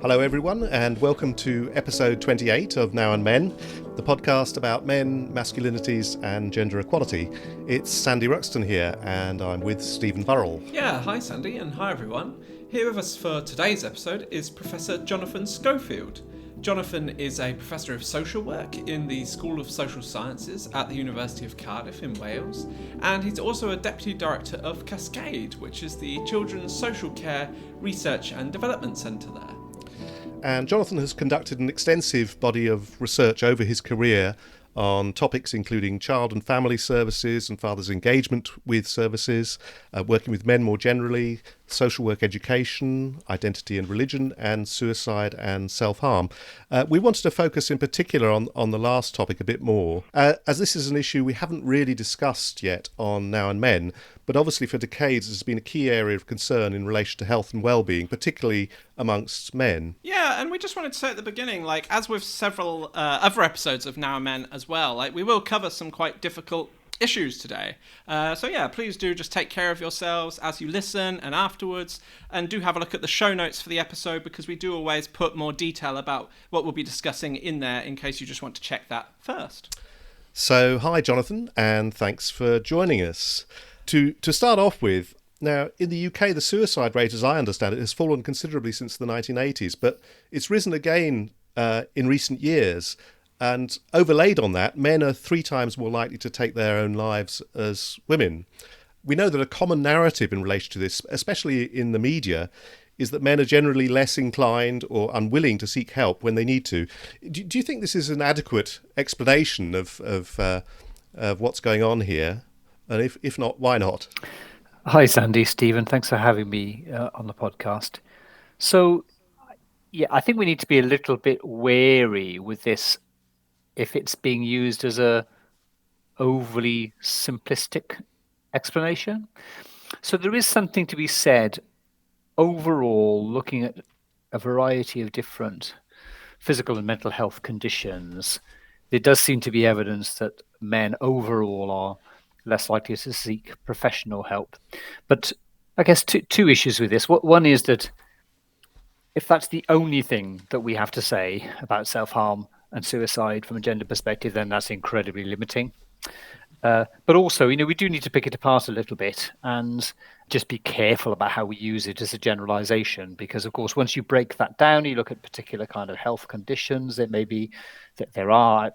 Hello everyone, and welcome to episode 28 of Now and Men, the podcast about men, masculinities and gender equality. It's Sandy Ruxton here, and I'm with Stephen Burrell. Yeah, hi Sandy, and hi everyone. Here with us for today's episode is Professor Jonathan Scourfield. Jonathan is a Professor of Social Work in the School of Social Sciences at the University of Cardiff in Wales, and he's also a Deputy Director of Cascade, which is the Children's Social Care Research and Development Centre there. And Jonathan has conducted an extensive body of research over his career on topics including child and family services and fathers' engagement with services, working with men more generally, social work education, identity and religion, and suicide and self-harm. We wanted to focus in particular on the last topic a bit more, as this is an issue we haven't really discussed yet on Now and Men, but obviously for decades has been a key area of concern in relation to health and well-being, particularly amongst men. Yeah, and we just wanted to say at the beginning, as with several other episodes of Now and Men as well, we will cover some quite difficult issues today. So please do just take care of yourselves as you listen and afterwards, and do have a look at the show notes for the episode, because we do always put more detail about what we'll be discussing in there in case you just want to check that first. So hi Jonathan, and thanks for joining us. To start off with, now in the UK the suicide rate, as I understand it, has fallen considerably since the 1980s, but it's risen again in recent years. And overlaid on that, men are 3 times more likely to take their own lives as women. We know that a common narrative in relation to this, especially in the media, is that men are generally less inclined or unwilling to seek help when they need to. Do you think this is an adequate explanation of what's going on here? And if not, why not? Hi, Sandy, Stephen. Thanks for having me on the podcast. So, I think we need to be a little bit wary with this if it's being used as a overly simplistic explanation. So there is something to be said overall, looking at a variety of different physical and mental health conditions. There does seem to be evidence that men overall are less likely to seek professional help. But I guess two issues with this. One is that if that's the only thing that we have to say about self-harm and suicide from a gender perspective, then that's incredibly limiting. But also, we do need to pick it apart a little bit and just be careful about how we use it as a generalization, because of course, once you break that down, you look at particular kind of health conditions. It may be that there are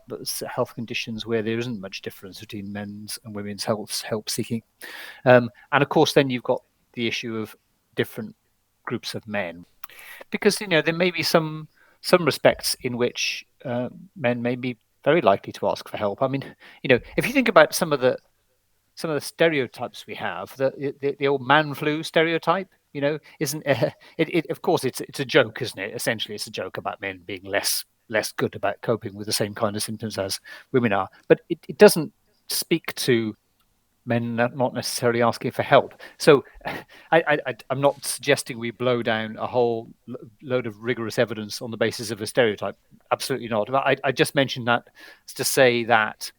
health conditions where there isn't much difference between men's and women's help seeking. And of course, then you've got the issue of different groups of men, because, there may be some respects in which men may be very likely to ask for help. I mean, if you think about some of the stereotypes we have, the old man flu stereotype, isn't it? Of course, it's a joke, isn't it? Essentially, it's a joke about men being less good about coping with the same kind of symptoms as women are. But it doesn't speak to men not necessarily asking for help. So I'm not suggesting we blow down a whole load of rigorous evidence on the basis of a stereotype. Absolutely not. I just mentioned that to say that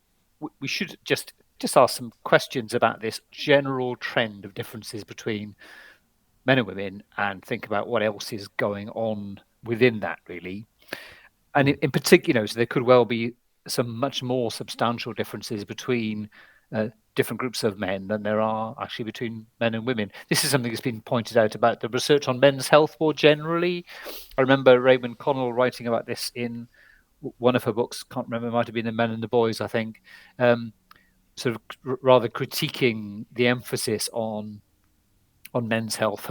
we should just ask some questions about this general trend of differences between men and women, and think about what else is going on within that, really. And in particular, so there could well be some much more substantial differences between different groups of men than there are actually between men and women. This is something that's been pointed out about the research on men's health more generally. I remember Raymond Connell writing about this in one of her books, can't remember, it might have been The Men and the Boys, I think, sort of rather critiquing the emphasis on men's health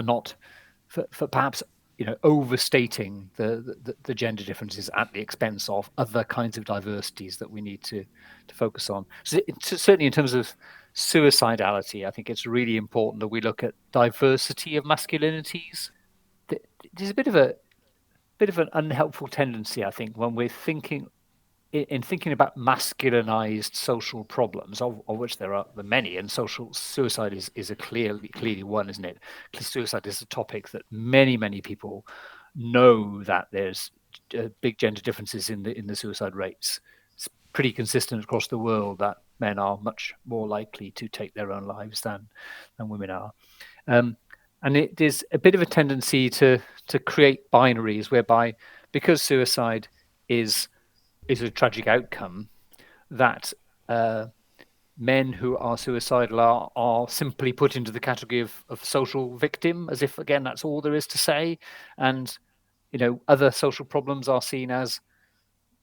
for perhaps overstating the gender differences at the expense of other kinds of diversities that we need to focus on. So certainly in terms of suicidality, I think it's really important that we look at diversity of masculinities. There's a bit of an unhelpful tendency, I think, when we're thinking about masculinized social problems, of which there are many, and social suicide is a clearly one, isn't it? Suicide is a topic that many people know that there's big gender differences in the suicide rates. It's pretty consistent across the world that men are much more likely to take their own lives than women are. And it is a bit of a tendency to create binaries whereby, because suicide is a tragic outcome, that men who are suicidal are simply put into the category of social victim, as if, again, that's all there is to say. And, other social problems are seen as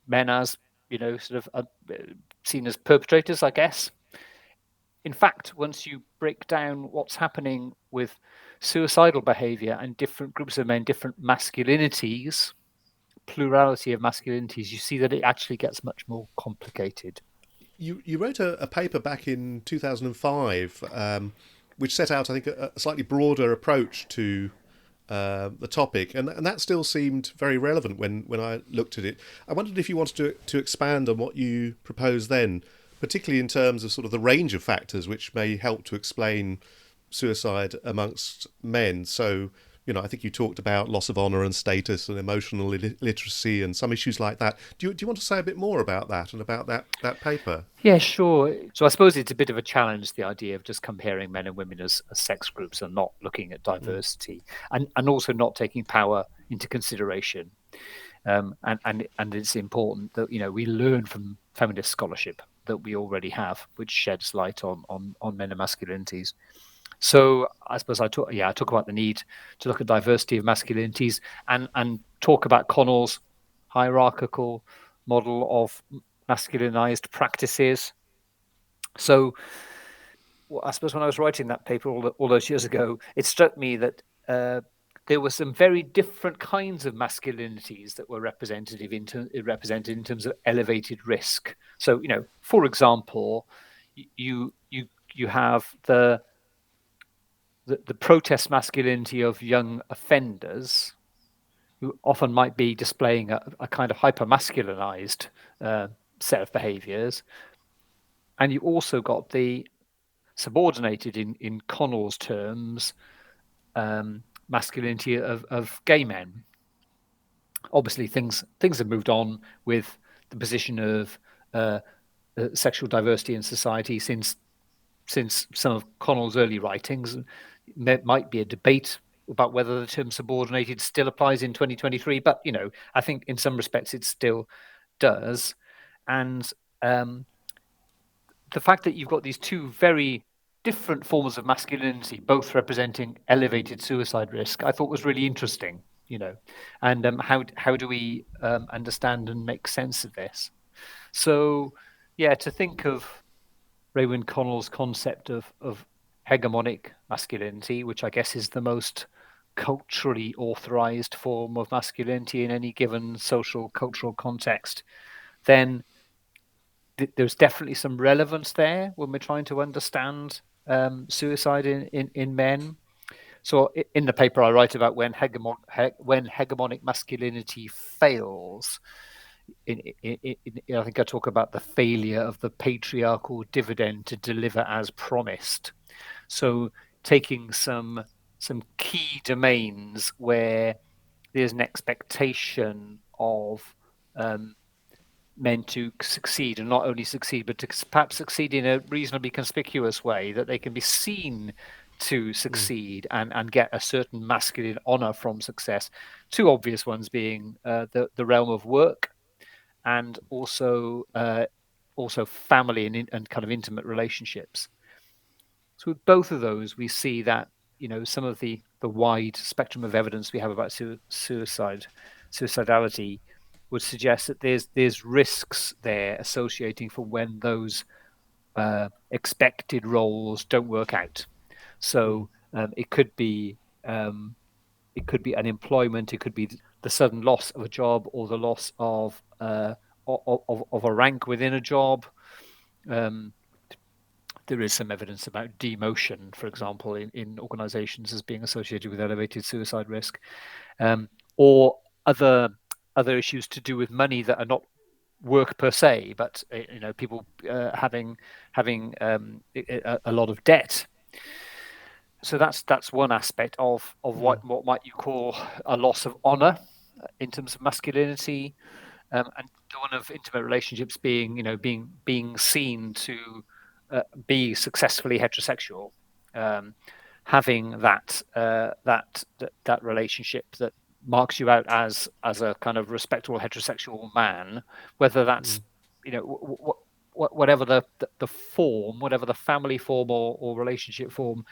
men as, sort of seen as perpetrators, I guess. In fact, once you break down what's happening with suicidal behavior and different groups of men, different masculinities, plurality of masculinities, you see that it actually gets much more complicated. You wrote a paper back in 2005, which set out, I think, a slightly broader approach to the topic, and that still seemed very relevant when I looked at it. I wondered if you wanted to expand on what you proposed then, particularly in terms of sort of the range of factors which may help to explain suicide amongst men. So, I think you talked about loss of honour and status and emotional illiteracy and some issues like that. Do you want to say a bit more about that and about that paper? Yeah, sure. So I suppose it's a bit of a challenge, the idea of just comparing men and women as sex groups and not looking at diversity, and also not taking power into consideration. And it's important that we learn from feminist scholarship that we already have, which sheds light on men and masculinities. So I suppose I talk about the need to look at diversity of masculinities and talk about Connell's hierarchical model of masculinized practices. So I suppose when I was writing that paper all those years ago, it struck me that there were some very different kinds of masculinities that were represented in terms of elevated risk. So, for example, you have the protest masculinity of young offenders, who often might be displaying a kind of hyper-masculinized set of behaviors. And you also got the subordinated, in Connell's terms, masculinity of gay men. Obviously, things have moved on with the position of sexual diversity in society since some of Connell's early writings. There might be a debate about whether the term subordinated still applies in 2023, but I think in some respects it still does. And the fact that you've got these two very different forms of masculinity, both representing elevated suicide risk, I thought was really interesting. And how do we understand and make sense of this? So, to think of Raymond Connell's concept of hegemonic masculinity, which I guess is the most culturally authorized form of masculinity in any given social cultural context, then there's definitely some relevance there when we're trying to understand suicide in men. So in the paper I write about when hegemonic masculinity fails. I think I talk about the failure of the patriarchal dividend to deliver as promised. So taking some key domains where there's an expectation of men to succeed, and not only succeed, but to perhaps succeed in a reasonably conspicuous way, that they can be seen to succeed and get a certain masculine honor from success. Two obvious ones being the realm of work, and also family and kind of intimate relationships. So with both of those, we see that some of the wide spectrum of evidence we have about suicidality would suggest that there's risks there associating for when those expected roles don't work out. So it could be unemployment, it could be the sudden loss of a job, or the loss of a rank within a job. There is some evidence about demotion, for example, in organizations as being associated with elevated suicide risk, or other issues to do with money that are not work per se, but people having a lot of debt. So that's one aspect of what might you call a loss of honor in terms of masculinity, and the one of intimate relationships being being seen to be successfully heterosexual. having that relationship that marks you out as a kind of respectable heterosexual man, whether that's whatever the form, whatever the family form or relationship form,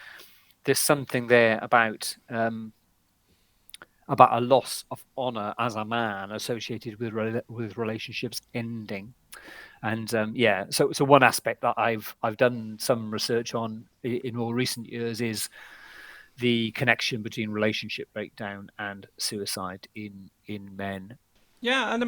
there's something there about a loss of honor as a man associated with relationships ending. And so one aspect that I've done some research on in more recent years is the connection between relationship breakdown and suicide in men. Yeah, and I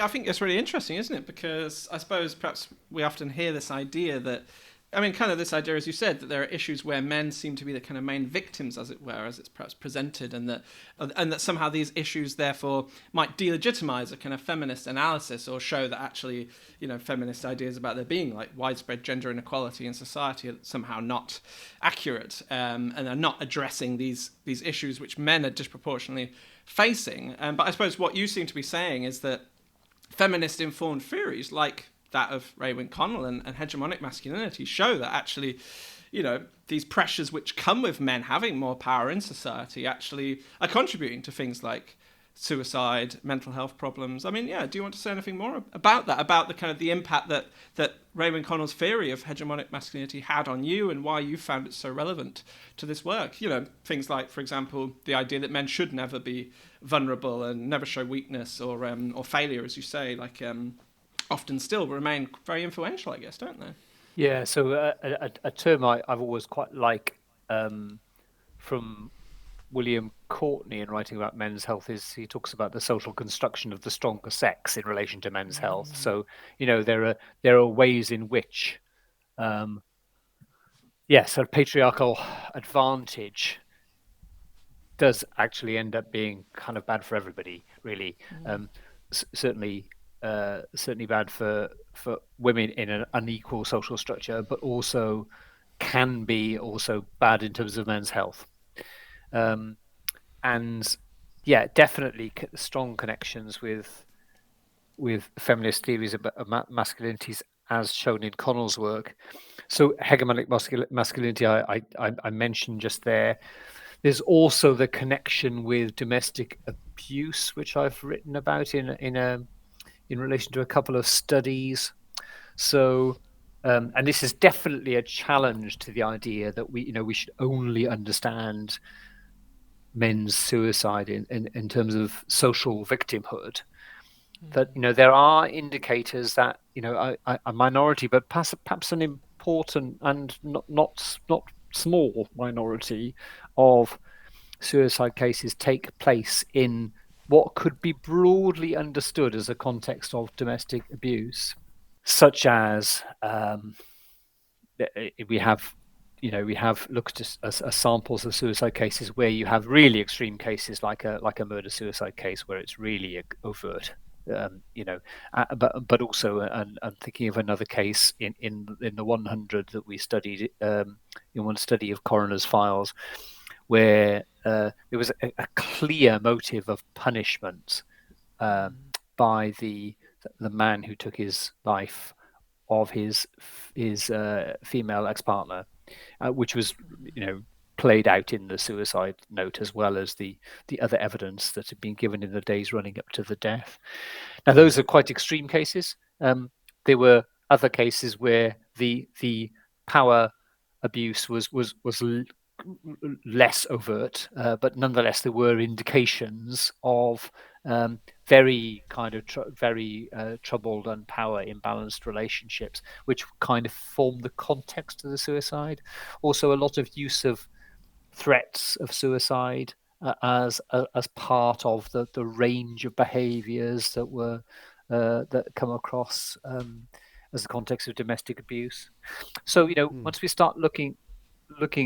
think it's really interesting, isn't it? Because I suppose perhaps we often hear this idea that, kind of this idea, as you said, that there are issues where men seem to be the kind of main victims, as it were, as it's perhaps presented, and that somehow these issues therefore might delegitimize a kind of feminist analysis, or show that actually, feminist ideas about there being like widespread gender inequality in society are somehow not accurate, and are not addressing these issues which men are disproportionately facing. But I suppose what you seem to be saying is that feminist-informed theories like that of Raewyn Connell and hegemonic masculinity show that actually, these pressures which come with men having more power in society actually are contributing to things like suicide, mental health problems. Do you want to say anything more about that, about the kind of the impact that Raewyn Connell's theory of hegemonic masculinity had on you, and why you found it so relevant to this work? Things like, for example, the idea that men should never be vulnerable and never show weakness or failure, as you say, often still remain very influential, I guess, don't they? Yeah, so a term I've always quite like from William Courtney in writing about men's health is he talks about the social construction of the stronger sex in relation to men's health. So there are ways in which sort of patriarchal advantage does actually end up being kind of bad for everybody, really. Certainly bad for women in an unequal social structure, but also can be also bad in terms of men's health. And definitely strong connections with feminist theories about masculinities, as shown in Connell's work. So hegemonic masculinity, I mentioned just there. There's also the connection with domestic abuse, which I've written about in relation to a couple of studies. So, and this is definitely a challenge to the idea that we should only understand men's suicide in terms of social victimhood. That there are indicators that a minority, but perhaps an important and not small minority of suicide cases take place in what could be broadly understood as a context of domestic abuse, such as we have looked at samples of suicide cases where you have really extreme cases like a murder-suicide case where it's really overt. But also, and I'm thinking of another case in the 100 that we studied in one study of coroner's files, where there was a clear motive of punishment by the man who took his life of his female ex-partner, which was played out in the suicide note, as well as the other evidence that had been given in the days running up to the death. Now, those are quite extreme cases. There were other cases where the power abuse was less overt, but nonetheless there were indications of very kind of very troubled and power imbalanced relationships, which kind of form the context of the suicide. Also, a lot of use of threats of suicide as part of the range of behaviours that were that come across as the context of domestic abuse. So once we start looking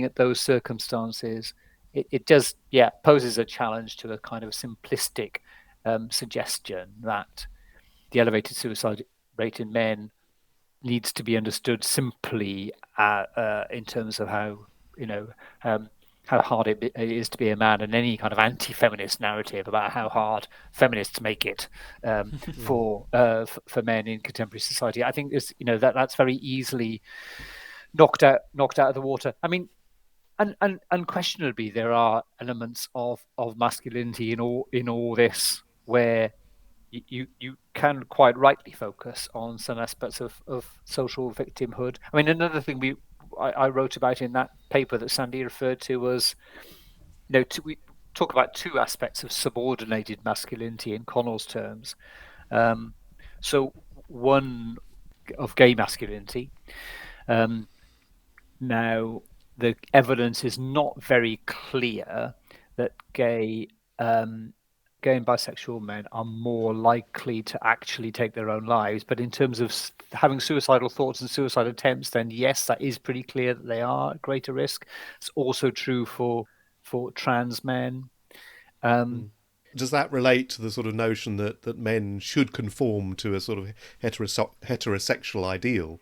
at those circumstances, it does poses a challenge to a kind of simplistic suggestion that the elevated suicide rate in men needs to be understood simply in terms of how hard it is to be a man, and any kind of anti-feminist narrative about how hard feminists make it for men in contemporary society. I think that's very easily knocked out of the water. And unquestionably, there are elements of masculinity in all this where you can quite rightly focus on some aspects of social victimhood. I mean, another thing I wrote about in that paper that Sandy referred to was, we talk about two aspects of subordinated masculinity in Connell's terms. So one of gay masculinity. Now, the evidence is not very clear that gay and bisexual men are more likely to actually take their own lives. But in terms of having suicidal thoughts and suicide attempts, then yes, that is pretty clear that they are at greater risk. It's also true for trans men. Does that relate to the sort of notion that men should conform to a sort of heterosexual ideal,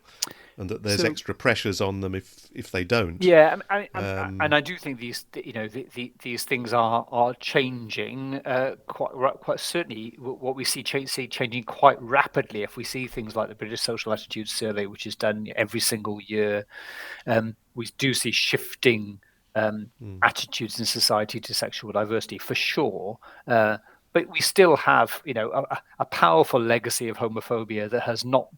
and that there's extra pressures on them if they don't? Yeah, and I do think these these things are changing quite certainly. What we see changing quite rapidly. If we see things like the British Social Attitudes Survey, which is done every single year, we do see shifting attitudes in society to sexual diversity for sure. But we still have, a powerful legacy of homophobia that has not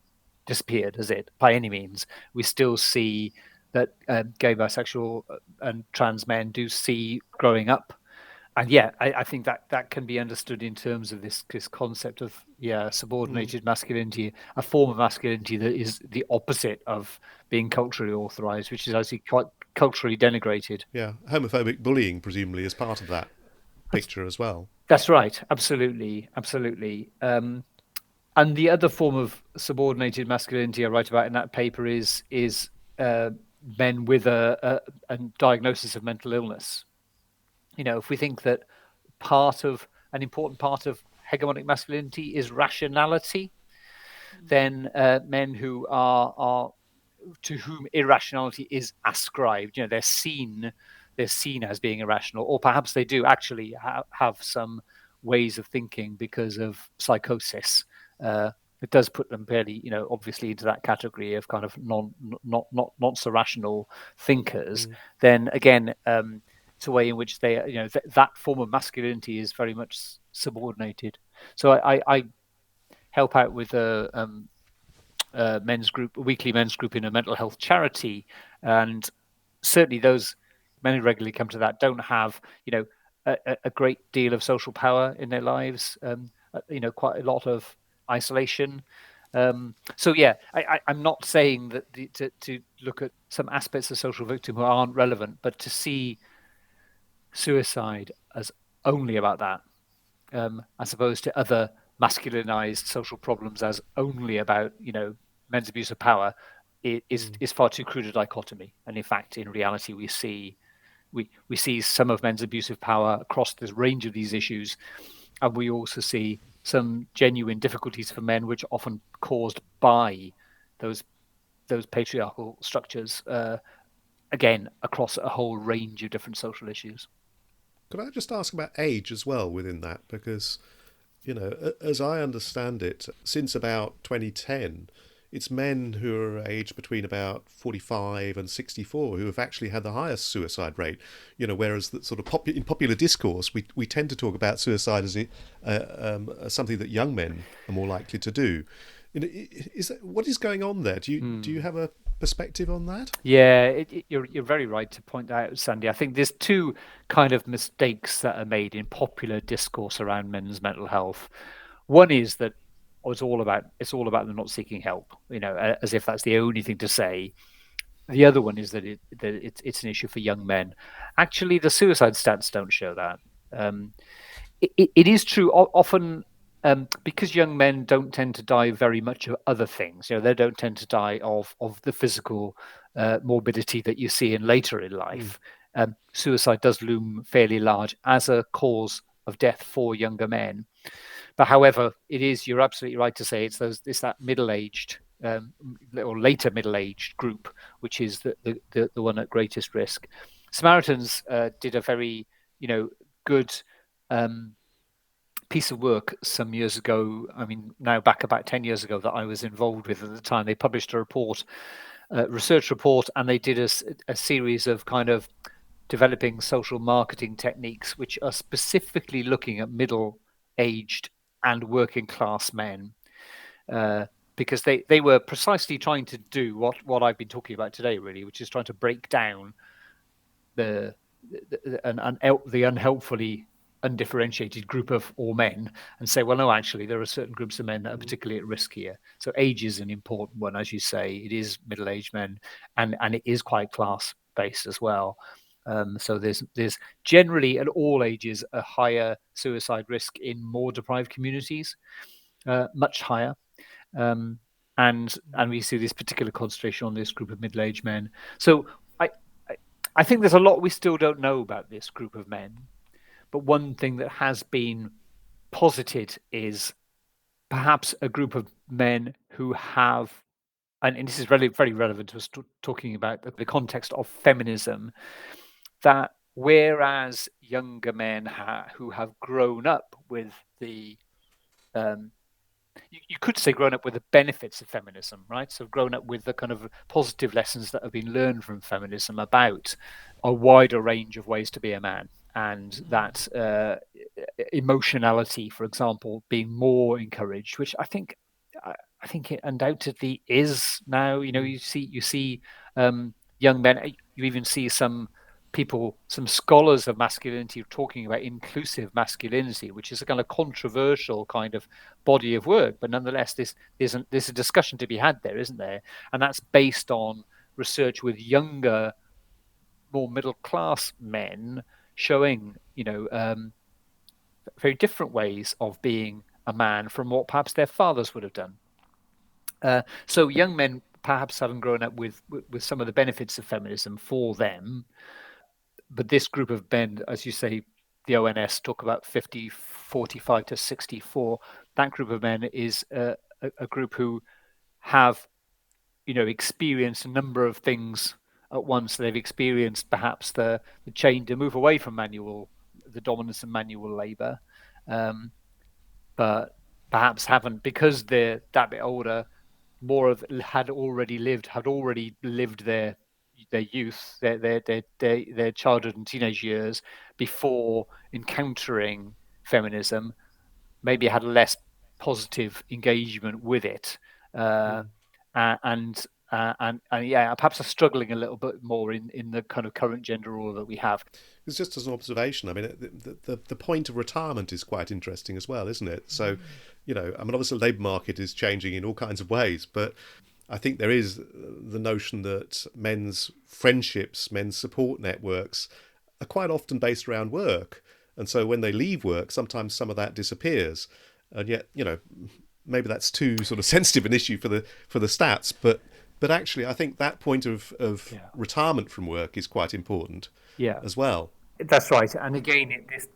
disappeared, has it? By any means, we still see that gay, bisexual, and trans men do see growing up, and yeah, I think that can be understood in terms of this concept of subordinated masculinity, a form of masculinity that is the opposite of being culturally authorized, which is actually quite culturally denigrated. Yeah, homophobic bullying presumably is part of that picture as well. That's right, absolutely. And the other form of subordinated masculinity I write about in that paper is men with a diagnosis of mental illness. If we think that an important part of hegemonic masculinity is rationality, then men who are to whom irrationality is ascribed, they're seen as being irrational, or perhaps they do actually have some ways of thinking because of psychosis. It does put them fairly, obviously into that category of kind of not so rational thinkers. Then again, it's a way in which they, that form of masculinity is very much subordinated. So I help out with a weekly men's group in a mental health charity, and certainly those men who regularly come to that don't have, a great deal of social power in their lives. Quite a lot of isolation. So yeah, I'm not saying that to look at some aspects of social victim who aren't relevant, but to see suicide as only about that, as opposed to other masculinized social problems as only about men's abuse of power, is far too crude a dichotomy. And in fact, in reality, we see some of men's abuse of power across this range of these issues, and we also see some genuine difficulties for men, which are often caused by those patriarchal structures, again, across a whole range of different social issues. Could I just ask about age as well within that? Because, as I understand it, since about 2010, it's men who are aged between about 45 and 64 who have actually had the highest suicide rate. Whereas that sort of in popular discourse, we tend to talk about suicide as something that young men are more likely to do. What is going on there? Do you have a perspective on that? Yeah, you're very right to point that out, Sandy. I think there's two kind of mistakes that are made in popular discourse around men's mental health. One is that it's all about them not seeking help, as if that's the only thing to say. The other one is that it's an issue for young men. Actually, the suicide stats don't show that. It is true often. Because young men don't tend to die very much of other things, they don't tend to die of the physical morbidity that you see later in life. Suicide does loom fairly large as a cause of death for younger men. But however, you're absolutely right to say it's that middle-aged or later middle-aged group, which is the one at greatest risk. Samaritans did a very good piece of work some years ago. I mean, now back about 10 years ago, that I was involved with at the time. They published a research report, and they did a series of kind of developing social marketing techniques which are specifically looking at middle-aged and working class men, because they were precisely trying to do what I've been talking about today, really, which is trying to break down the unhelpfully undifferentiated group of all men and say, well, no, actually, there are certain groups of men that are particularly at risk here. So age is an important one, as you say. It is middle-aged men, and it is quite class-based as well. So there's generally at all ages a higher suicide risk in more deprived communities, much higher. And we see this particular concentration on this group of middle-aged men. So I think there's a lot we still don't know about this group of men. But one thing that has been posited is perhaps a group of men who have, and this is really very relevant to us talking about the context of feminism, that whereas younger men who have grown up with the you could say grown up with the benefits of feminism, right? So grown up with the kind of positive lessons that have been learned from feminism about a wider range of ways to be a man, and that emotionality, for example, being more encouraged, which I think it undoubtedly is now. You see young men. You even see some people, some scholars of masculinity, talking about inclusive masculinity, which is a kind of controversial kind of body of work, but nonetheless, there's a discussion to be had there, isn't there? And that's based on research with younger, more middle class men showing, very different ways of being a man from what perhaps their fathers would have done. So young men perhaps haven't grown up with some of the benefits of feminism for them. But this group of men, as you say, the ONS talk about 45 to 64. That group of men is a group who have, experienced a number of things at once. They've experienced perhaps the change to move away from the dominance of manual labor, but perhaps haven't, because they're that bit older, had already lived their youth, their childhood and teenage years before encountering feminism, maybe had less positive engagement with it, and perhaps are struggling a little bit more in the kind of current gender role that we have. It's just as an observation. I mean, the point of retirement is quite interesting as well, isn't it? So, obviously the labour market is changing in all kinds of ways, but I think there is the notion that men's friendships, men's support networks are quite often based around work. And so when they leave work, sometimes some of that disappears. And yet, maybe that's too sort of sensitive an issue for the stats. But actually, I think that point of retirement from work is quite important as well. That's right. And again, this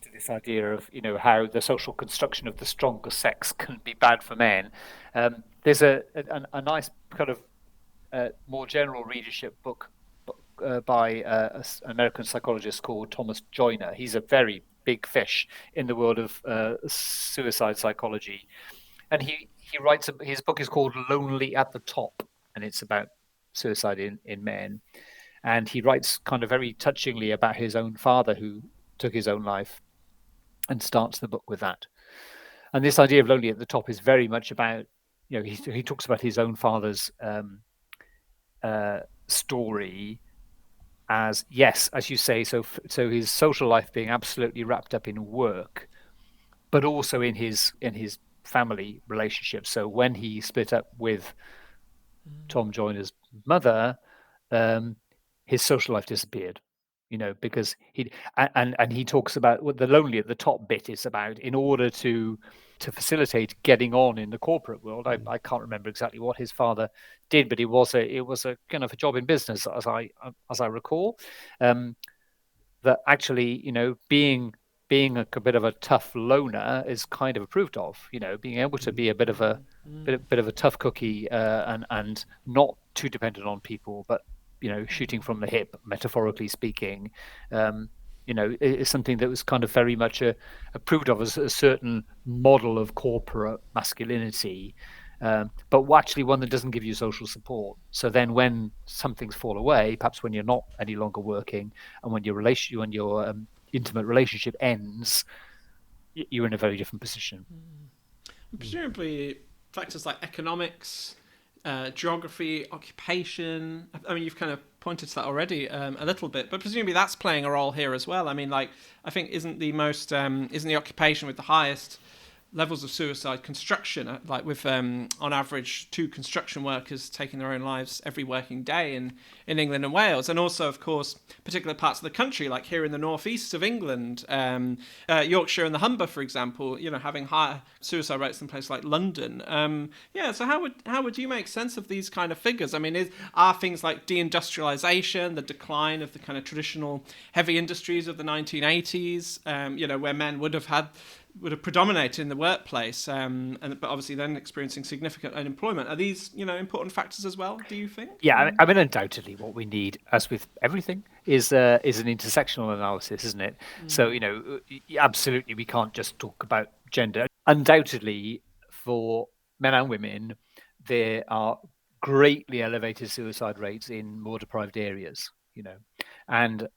to this idea of how the social construction of the stronger sex can be bad for men. There's a nice kind of more general readership book by an American psychologist called Thomas Joyner. He's a very big fish in the world of suicide psychology, and he writes. His book is called Lonely at the Top, and it's about suicide in men. And he writes kind of very touchingly about his own father who took his own life, and starts the book with that. And this idea of lonely at the top is very much about, he talks about his own father's story as, yes, as you say, so his social life being absolutely wrapped up in work, but also in his family relationship. So when he split up with Tom Joyner's mother, his social life disappeared, because he talks about what the lonely at the top bit is about. In order to facilitate getting on in the corporate world, I can't remember exactly what his father did, but it was a kind of a job in business, as I recall. That actually, being a bit of a tough loner is kind of approved of. Being able to be a bit of a tough cookie, and not too dependent on people, but shooting from the hip, metaphorically speaking, is something that was kind of very much approved of as a certain model of corporate masculinity. but actually one that doesn't give you social support. So then when some things fall away, perhaps when you're not any longer working, and when your intimate relationship ends, you're in a very different position. Presumably factors like economics, geography, occupation. I mean, you've kind of pointed to that already a little bit, but presumably that's playing a role here as well. I mean, like, I think isn't the occupation with the highest levels of suicide construction, like with on average 2 construction workers taking their own lives every working day in England and Wales, and also of course particular parts of the country like here in the northeast of England, Yorkshire and the Humber, for example, having higher suicide rates than places like London. So how would you make sense of these kind of figures? I mean, are things like deindustrialization, the decline of the kind of traditional heavy industries of the 1980s, where men would have predominated in the workplace, but obviously then experiencing significant unemployment. Are these, important factors as well, do you think? Yeah, I mean, undoubtedly what we need, as with everything, is an intersectional analysis, isn't it? So, absolutely we can't just talk about gender. Undoubtedly, for men and women, there are greatly elevated suicide rates in more deprived areas, and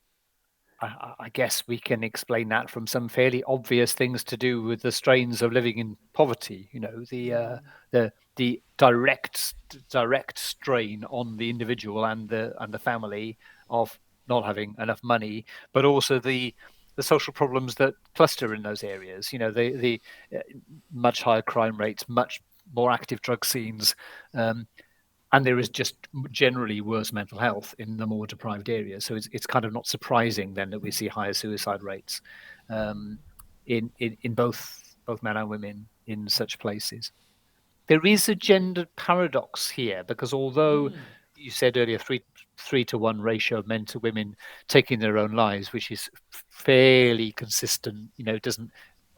I guess we can explain that from some fairly obvious things to do with the strains of living in poverty. The direct strain on the individual and the family of not having enough money, but also the social problems that cluster in those areas. The much higher crime rates, much more active drug scenes. And there is just generally worse mental health in the more deprived areas. So it's kind of not surprising then that we see higher suicide rates in both men and women in such places. There is a gendered paradox here, because although you said earlier 3-to-1 ratio of men to women taking their own lives, which is fairly consistent, it doesn't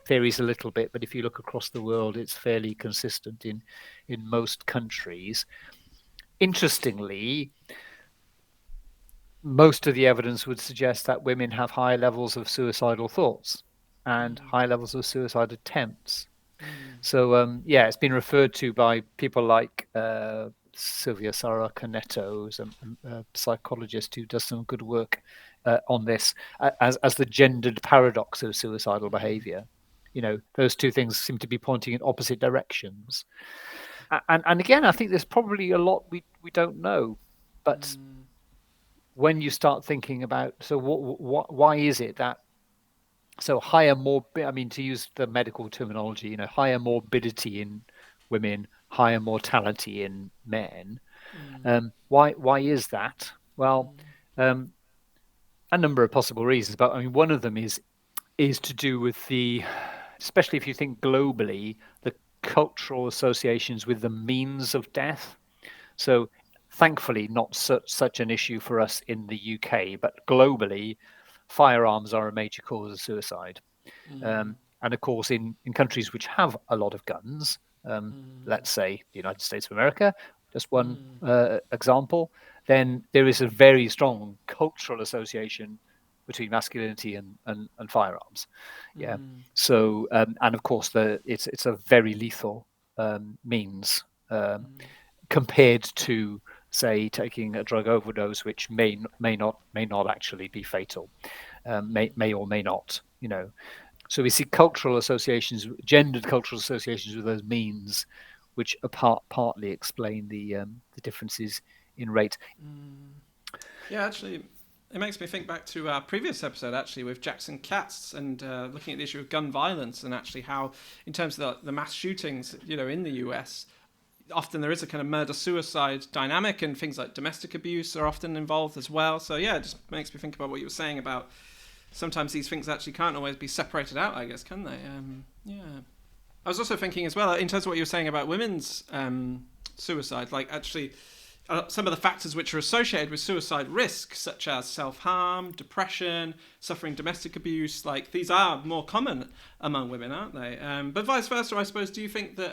varies a little bit, but if you look across the world, it's fairly consistent in most countries. Interestingly, most of the evidence would suggest that women have high levels of suicidal thoughts and high levels of suicide attempts. So, it's been referred to by people like Silvia Sara-Canetto, a psychologist who does some good work on this, as the gendered paradox of suicidal behavior. Those two things seem to be pointing in opposite directions. And again, I think there's probably a lot we don't know, but when you start thinking about, so why is it that higher to use the medical terminology, higher morbidity in women, higher mortality in men? Why is that? Well, a number of possible reasons, but I mean one of them is to do with especially if you think globally, the cultural associations with the means of death. So thankfully not such an issue for us in the UK, but globally firearms are a major cause of suicide. And of course in countries which have a lot of guns, let's say the United States of America, just one example, then there is a very strong cultural association between masculinity and firearms. So and of course it's a very lethal means compared to, say, taking a drug overdose, which may not actually be fatal, may or may not. So we see cultural associations, gendered cultural associations with those means, which partly explain the differences in rate. Yeah, actually, it makes me think back to our previous episode, actually, with Jackson Katz, and looking at the issue of gun violence, and actually how, in terms of the mass shootings, in the US, often there is a kind of murder-suicide dynamic, and things like domestic abuse are often involved as well. So yeah, it just makes me think about what you were saying about sometimes these things actually can't always be separated out, I guess, can they? I was also thinking as well, in terms of what you were saying about women's suicide, like actually some of the factors which are associated with suicide risk, such as self-harm, depression, suffering domestic abuse, like these are more common among women, aren't they? But vice versa, I suppose, do you think that,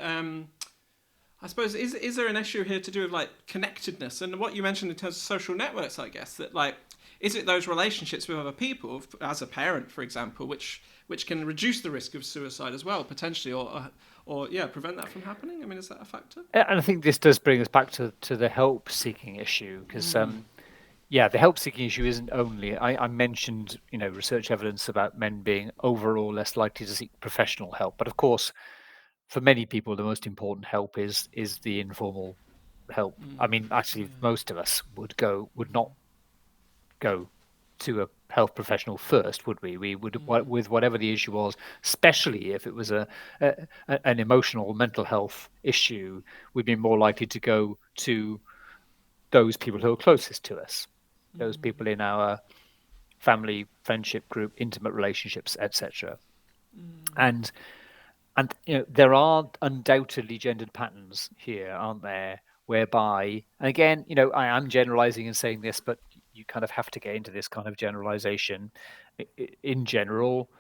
is there an issue here to do with like connectedness and what you mentioned in terms of social networks, I guess, that like is it those relationships with other people, as a parent, for example, which can reduce the risk of suicide as well, potentially, or prevent that from happening? I mean, is that a factor? And I think this does bring us back to the help-seeking issue, because the help-seeking issue isn't only. I mentioned research evidence about men being overall less likely to seek professional help, but of course, for many people, the most important help is the informal help. I mean, actually, most of us would not go to a health professional first, would we? We would, with whatever the issue was, especially if it was an emotional, mental health issue, we'd be more likely to go to those people who are closest to us, those people in our family, friendship group, intimate relationships, etc. And there are undoubtedly gendered patterns here, aren't there? Whereby, and again, I am generalizing and saying this, but you kind of have to get into this kind of generalization. In general,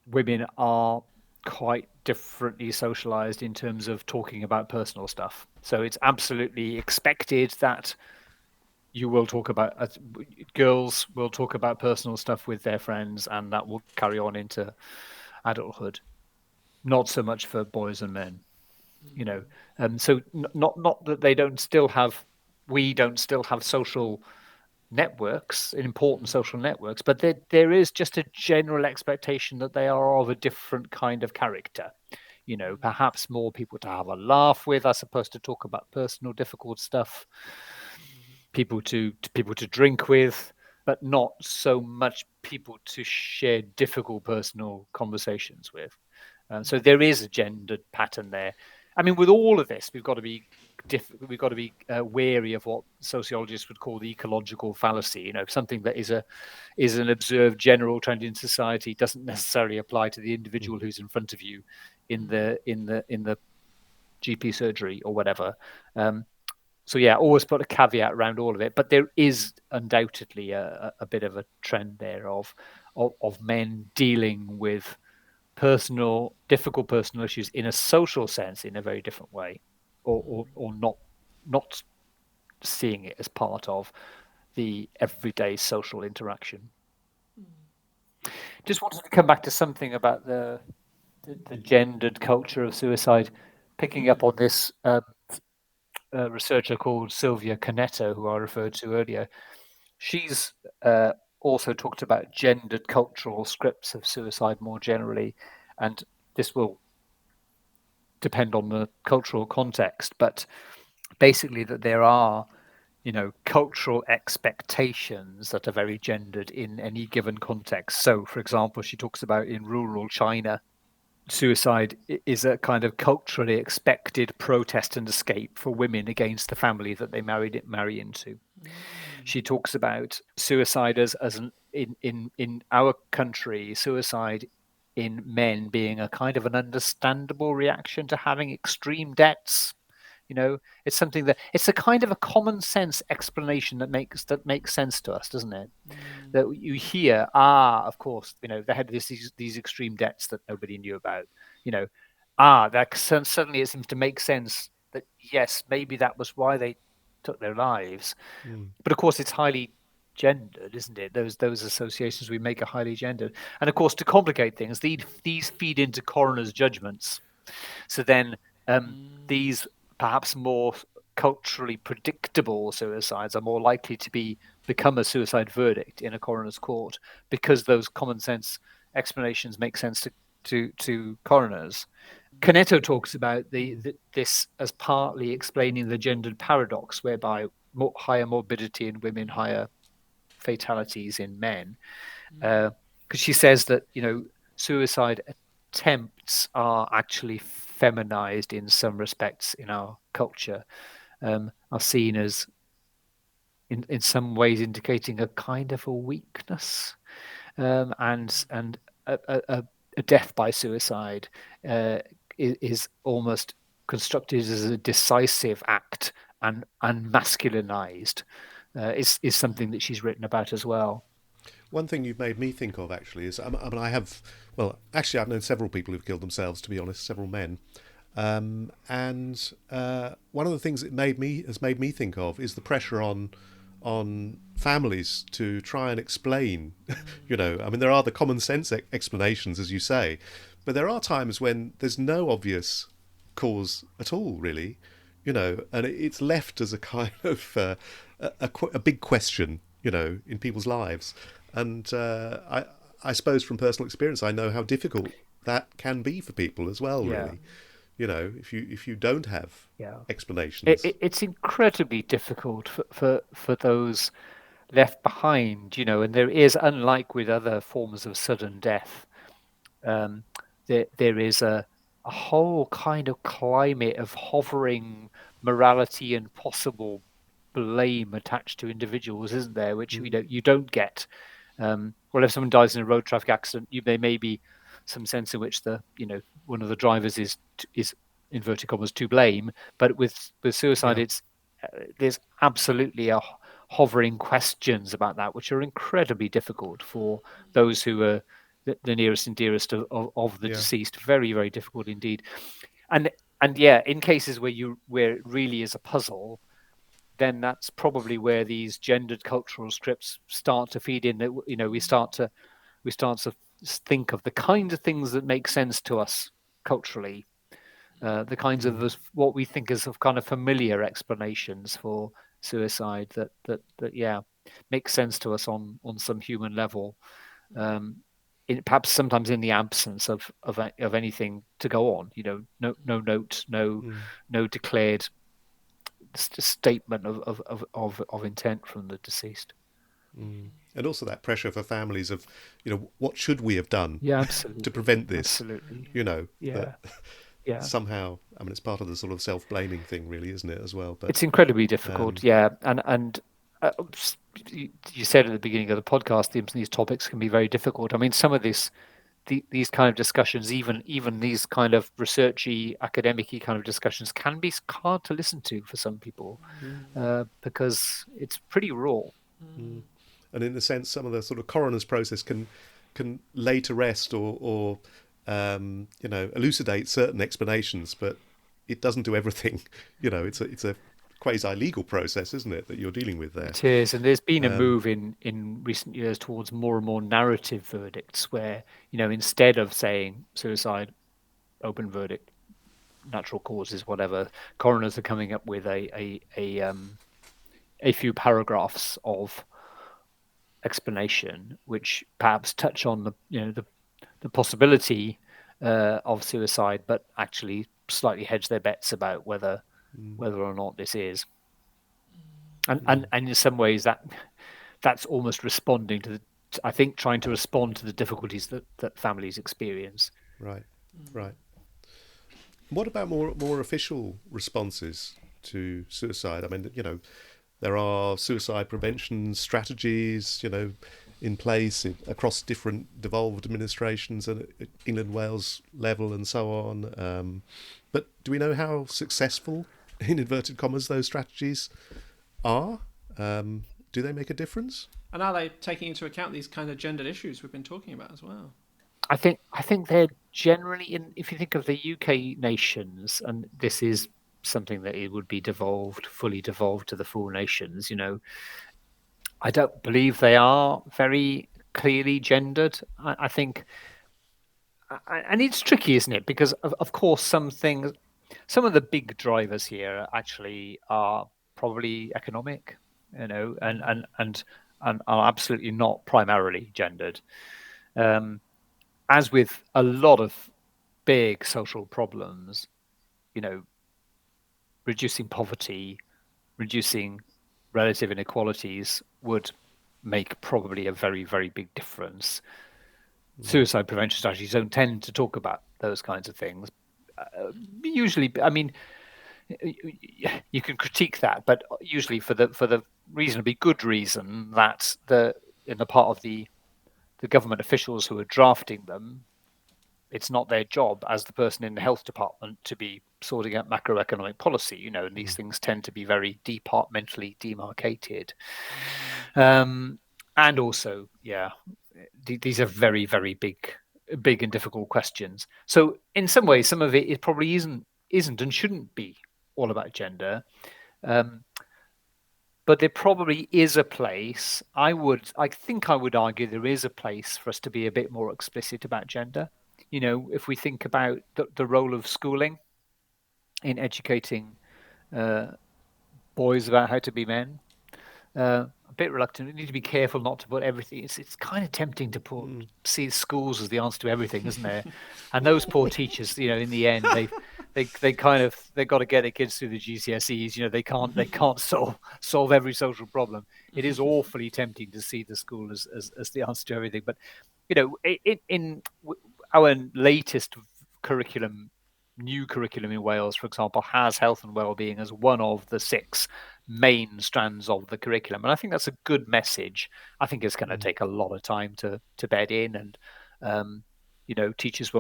women are quite differently socialized in terms of talking about personal stuff. So it's absolutely expected that you will talk about, girls will talk about personal stuff with their friends, and that will carry on into adulthood. Not so much for boys and men, so not that we don't still have social networks, important social networks, but there is just a general expectation that they are of a different kind of character. Perhaps more people to have a laugh with, as opposed to talk about personal difficult stuff. People to drink with, but not so much people to share difficult personal conversations with. So there is a gendered pattern there. I mean, with all of this, we've got to be wary of what sociologists would call the ecological fallacy. Something that is an observed general trend in society doesn't necessarily apply to the individual who's in front of you in the GP surgery or whatever. So always put a caveat around all of it. But there is undoubtedly a bit of a trend there of men dealing with difficult personal issues in a social sense in a very different way, or not seeing it as part of the everyday social interaction. Just wanted to come back to something about the gendered culture of suicide, picking up on this researcher called Sylvia Canetto, who I referred to earlier. She's also talked about gendered cultural scripts of suicide more generally, and this will depend on the cultural context, but basically that there are cultural expectations that are very gendered in any given context. So, for example, she talks about in rural China, suicide is a kind of culturally expected protest and escape for women against the family that they marry into. She talks about suicide as in our country, suicide in men being a kind of an understandable reaction to having extreme debts. It's something it's a kind of a common sense explanation that makes sense to us, doesn't it? That you hear, of course, they had these extreme debts that nobody knew about. That suddenly it seems to make sense that yes, maybe that was why they took their lives. But of course, it's highly gendered, isn't it? Those associations we make are highly gendered, and of course, to complicate things, these feed into coroners' judgments. So then these perhaps more culturally predictable suicides are more likely to become a suicide verdict in a coroner's court, because those common sense explanations make sense to coroners. Canetto talks about this as partly explaining the gendered paradox, whereby higher morbidity in women, higher fatalities in men. Because she says that suicide attempts are actually feminized in some respects in our culture, are seen as in some ways indicating a kind of a weakness, and a death by suicide is almost constructed as a decisive act and masculinized. Is something that she's written about as well. One thing you've made me think of actually is, I've known several people who've killed themselves, to be honest, several men. And one of the things it has made me think of is the pressure on on families to try and explain, I mean, there are the common sense explanations, as you say, but there are times when there's no obvious cause at all, really, and it's left as a kind of a big question, in people's lives. And I suppose from personal experience, I know how difficult that can be for people as well, Yeah. really. If you don't have Yeah. explanations. It's incredibly difficult for those left behind, and there is, unlike with other forms of sudden death, there is a whole kind of climate of hovering morality and possible blame attached to individuals, isn't there? Which you don't get. Well, if someone dies in a road traffic accident, there may be some sense in which one of the drivers is inverted commas to blame, but with suicide, Yeah. it's there's absolutely a hovering questions about that, which are incredibly difficult for those who are the nearest and dearest of the Yeah. deceased. Very, very difficult indeed. And yeah, in cases where it really is a puzzle, then that's probably where these gendered cultural scripts start to feed in. That we start to think of the kinds of things that make sense to us culturally, the kinds of what we think is of kind of familiar explanations for suicide that yeah, make sense to us on some human level. Perhaps sometimes in the absence of anything to go on, no note, no declared statement of intent from the deceased. And also that pressure for families of, what should we have done Yeah, absolutely. to prevent this? Absolutely. Yeah. Yeah. Yeah. Somehow, I mean, it's part of the sort of self-blaming thing, really, isn't it, as well? But it's incredibly difficult. Yeah. And you said at the beginning of the podcast, these topics can be very difficult. I mean, some of these kind of discussions, even these kind of researchy, academic-y kind of discussions, can be hard to listen to for some people because it's pretty raw. And in a sense, some of the sort of coroner's process can lay to rest or elucidate certain explanations, but it doesn't do everything. It's a quasi-legal process, isn't it, that you're dealing with there? It is, and there's been a move in recent years towards more and more narrative verdicts, where instead of saying suicide, open verdict, natural causes, whatever, coroners are coming up with a few paragraphs of explanation, which perhaps touch on the possibility of suicide, but actually slightly hedge their bets about whether or not this is. And in some ways that's almost responding to I think trying to respond to the difficulties that families experience. Right. What about more official responses to suicide? I mean, there are suicide prevention strategies, in place across different devolved administrations at England, Wales level and so on. But do we know how successful, in inverted commas, those strategies are? Do they make a difference? And are they taking into account these kind of gendered issues we've been talking about as well? I think they're generally if you think of the UK nations, and this is something that it would be fully devolved to the 4 nations, I don't believe they are very clearly gendered. I think, and it's tricky, isn't it? Because of course some of the big drivers here actually are probably economic, and are absolutely not primarily gendered. As with a lot of big social problems, reducing poverty, reducing relative inequalities would make probably a very, very big difference. Suicide prevention strategies don't tend to talk about those kinds of things. Usually, I mean, you can critique that, but usually for the reasonably good reason that in the part of the government officials who are drafting them, it's not their job as the person in the health department to be sorting out macroeconomic policy, and these things tend to be very departmentally demarcated. And also, these are very, very big and difficult questions. So in some ways, some of it probably isn't and shouldn't be all about gender. But there probably is a place. I think I would argue there is a place for us to be a bit more explicit about gender. If we think about the role of schooling in educating boys about how to be men, a bit reluctant. We need to be careful not to put everything. It's kind of tempting to see schools as the answer to everything, isn't there? And those poor teachers, in the end, they've got to get their kids through the GCSEs. They can't solve every social problem. It is awfully tempting to see the school as the answer to everything. But in our latest new curriculum in Wales, for example, has health and wellbeing as one of the 6 main strands of the curriculum, and I think that's a good message. I think it's going to take a lot of time to bed in, and teachers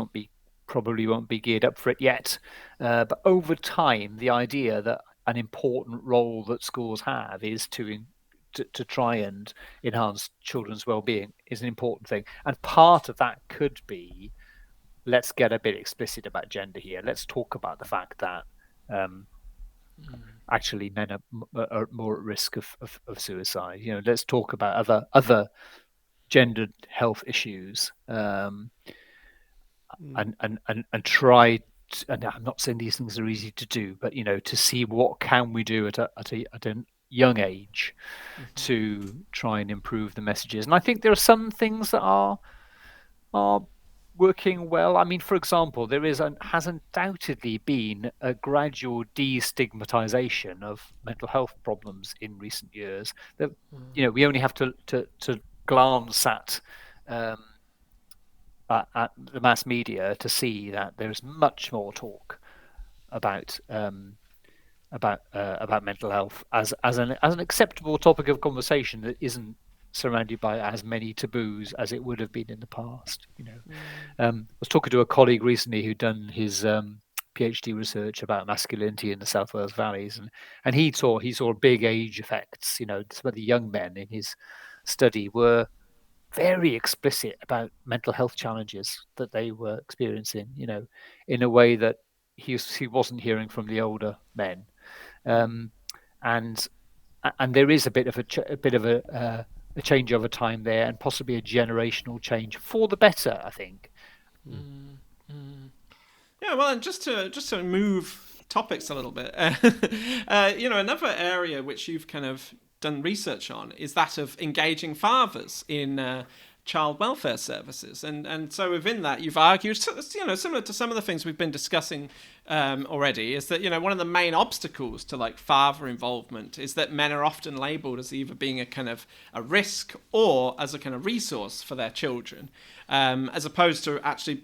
probably won't be geared up for it yet. But over time, the idea that an important role that schools have is to try and enhance children's well-being is an important thing, and part of that could be, let's get a bit explicit about gender here. Let's talk about the fact that actually men are more at risk of suicide. Let's talk about other gendered health issues, and try. And I'm not saying these things are easy to do, but to see what can we do at a young age to try and improve the messages. And I think there are some things that are working well. I mean, for example, there has undoubtedly been a gradual destigmatization of mental health problems in recent years. That we only have to glance at the mass media to see that there's much more talk about mental health as an acceptable topic of conversation that isn't surrounded by as many taboos as it would have been in the past. I was talking to a colleague recently who'd done his PhD research about masculinity in the South Wales valleys, and he saw big age effects. Some of the young men in his study were very explicit about mental health challenges that they were experiencing, in a way that he wasn't hearing from the older men, and there is a bit of a change over time there, and possibly a generational change for the better, I think. Yeah, well, and just to move topics a little bit, another area which you've kind of done research on is that of engaging fathers in child welfare services, and so within that you've argued, similar to some of the things we've been discussing already, is that one of the main obstacles to father involvement is that men are often labelled as either being a kind of a risk or as a kind of resource for their children, as opposed to actually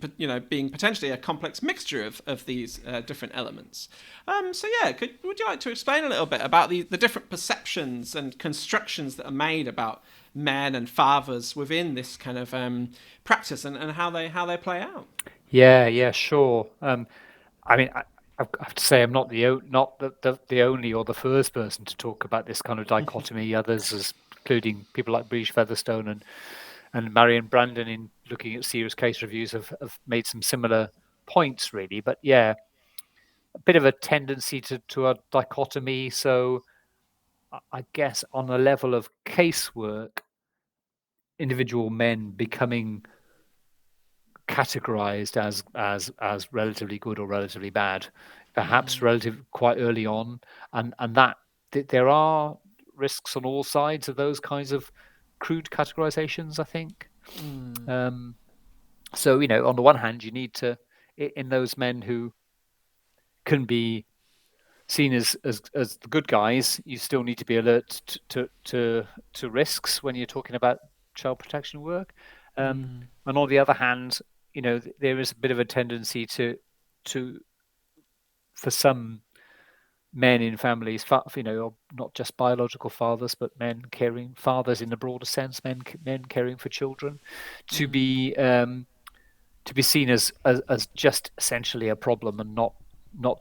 being potentially a complex mixture of these different elements. Would you like to explain a little bit about the different perceptions and constructions that are made about men and fathers within this kind of practice, and how they play out? Yeah, sure. I mean, I have to say I'm not the only or the first person to talk about this kind of dichotomy. Others, including people like Briege Featherstone and Marion Brandon, in looking at serious case reviews, have made some similar points, really. But yeah, a bit of a tendency to a dichotomy. So I guess on a level of casework, individual men becoming categorized as relatively good or relatively bad, perhaps quite early on, and that there are risks on all sides of those kinds of crude categorizations, I think. So on the one hand, you need to, in those men who can be seen as the good guys, you still need to be alert to risks when you're talking about child protection work. And on the other hand, there is a bit of a tendency to for some men in families, not just biological fathers, but fathers in the broader sense, men caring for children, to be seen as just essentially a problem, and not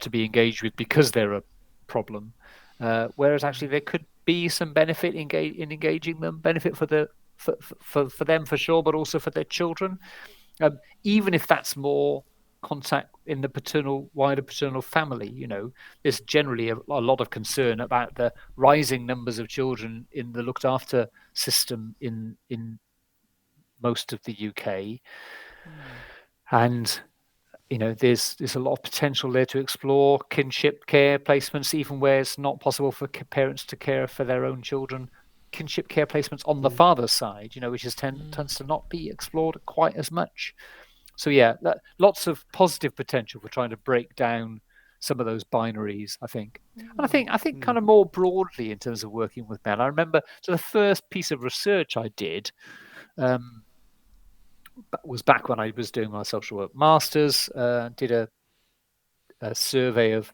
to be engaged with because they're a problem. Whereas actually there could be some benefit in engaging them, benefit for them for sure, but also for their children. Even if that's more contact in the wider paternal family. There's generally a lot of concern about the rising numbers of children in the looked after system in most of the UK, and there's a lot of potential there to explore kinship care placements, even where it's not possible for parents to care for their own children. Kinship care placements on the father's side, which tends to not be explored quite as much. So yeah, lots of positive potential for trying to break down some of those binaries, I think. And I think kind of more broadly in terms of working with men. I remember the first piece of research I did was back when I was doing my social work masters. Did a survey of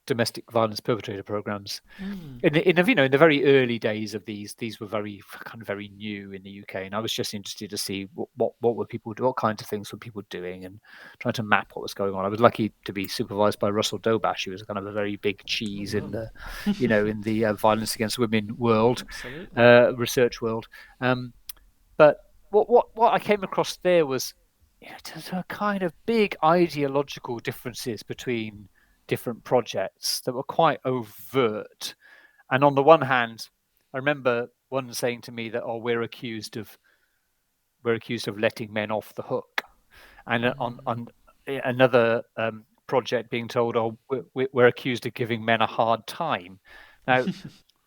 domestic violence perpetrator programs in the very early days of these were very new in the UK, and I was just interested to see what were people doing, what kinds of things were people doing, and trying to map what was going on. I was lucky to be supervised by Russell Dobash, who was kind of a very big cheese in the in the violence against women world, research world. But what I came across there was there's a kind of big ideological differences between different projects that were quite overt. And on the one hand, I remember one saying to me that, we're accused of letting men off the hook, and on another project being told, we're accused of giving men a hard time. Now,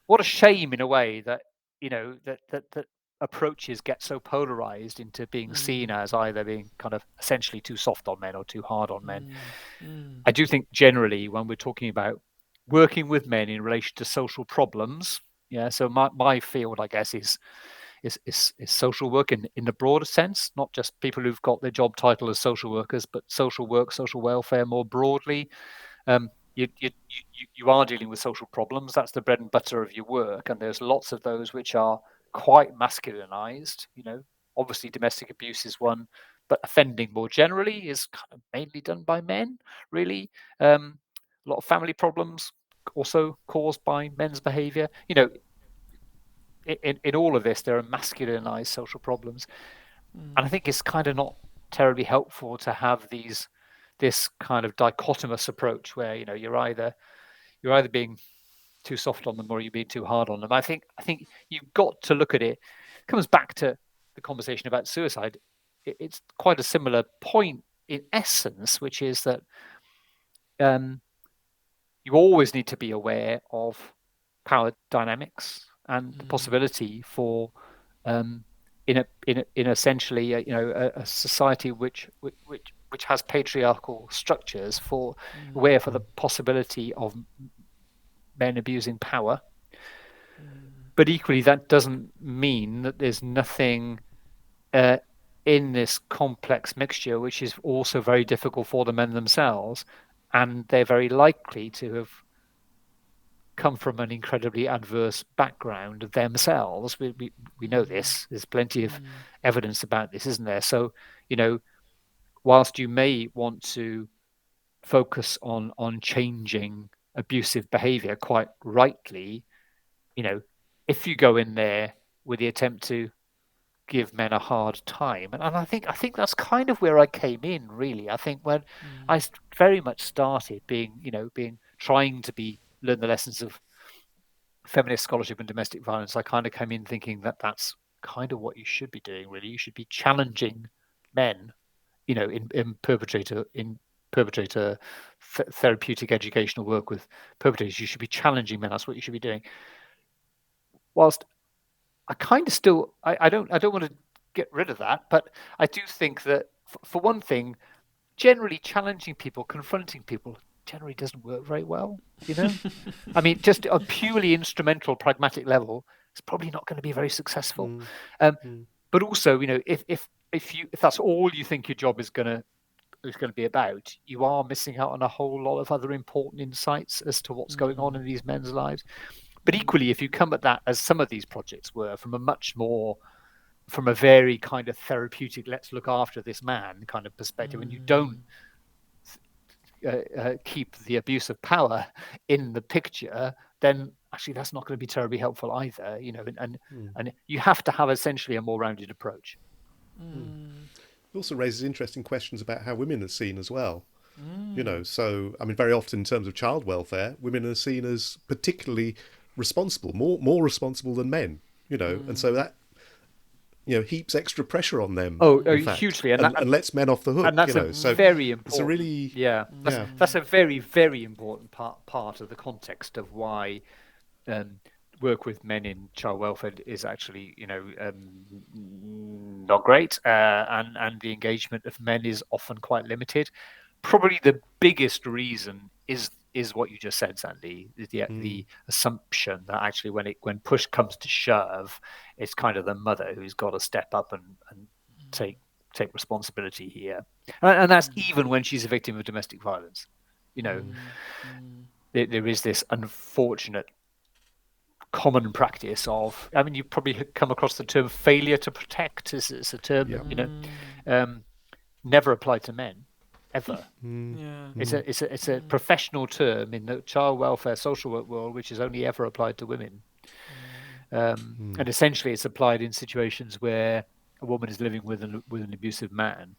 what a shame in a way that that approaches get so polarized into being seen as either being kind of essentially too soft on men or too hard on men. I do think generally when we're talking about working with men in relation to social problems, so my field, I guess, is social work in the broader sense, not just people who've got their job title as social workers, but social work, social welfare more broadly. You are dealing with social problems. That's the bread and butter of your work, and there's lots of those which are quite masculinized. Obviously domestic abuse is one, but offending more generally is kind of mainly done by men, really. A lot of family problems also caused by men's behavior. In all of this, there are masculinized social problems, and I think it's kind of not terribly helpful to have this kind of dichotomous approach where you're either being too soft on them or you're being too hard on them. I think you've got to look at it. It comes back to the conversation about suicide. It's quite a similar point in essence, which is that you always need to be aware of power dynamics and the possibility for in essentially a society which has patriarchal structures for the possibility of men abusing power. But equally, that doesn't mean that there's nothing in this complex mixture which is also very difficult for the men themselves, and they're very likely to have come from an incredibly adverse background themselves. We know this. There's plenty of evidence about this, isn't there? So, whilst you may want to focus on changing abusive behavior quite rightly, if you go in there with the attempt to give men a hard time, and I think that's kind of where I came in, really. I think when I very much started trying to learn the lessons of feminist scholarship and domestic violence, I kind of came in thinking that that's kind of what you should be doing, really. You should be challenging men, in perpetrator therapeutic educational work with perpetrators. You should be challenging men. That's what you should be doing. Whilst I kind of still, I don't want to get rid of that, but I do think that for one thing, generally challenging people, confronting people, generally doesn't work very well. I mean, just a purely instrumental, pragmatic level, it's probably not going to be very successful. But also, if that's all you think your job is going to be about, you are missing out on a whole lot of other important insights as to what's going on in these men's lives. But equally, if you come at that, as some of these projects were, from a very kind of therapeutic, let's look after this man kind of perspective, and you don't keep the abuse of power in the picture, then actually that's not going to be terribly helpful either. And you have to have essentially a more rounded approach. It also raises interesting questions about how women are seen as well. So I mean, very often in terms of child welfare, women are seen as particularly responsible, more responsible than men. And so that heaps extra pressure on them. In fact, hugely, and lets men off the hook. and that's So very important. it's a really that's a very, very important part of the context of why work with men in child welfare is actually not great, and the engagement of men is often quite limited. Probably the biggest reason is what you just said, Sandy. The assumption that actually when push comes to shove, it's kind of the mother who's got to step up and take responsibility here, and that's even when she's a victim of domestic violence. There is this unfortunate common practice of, I mean, you've probably come across the term failure to protect. It's a term never applied to men ever. It's a professional term in the child welfare social work world, which is only ever applied to women. And essentially it's applied in situations where a woman is living with an abusive man,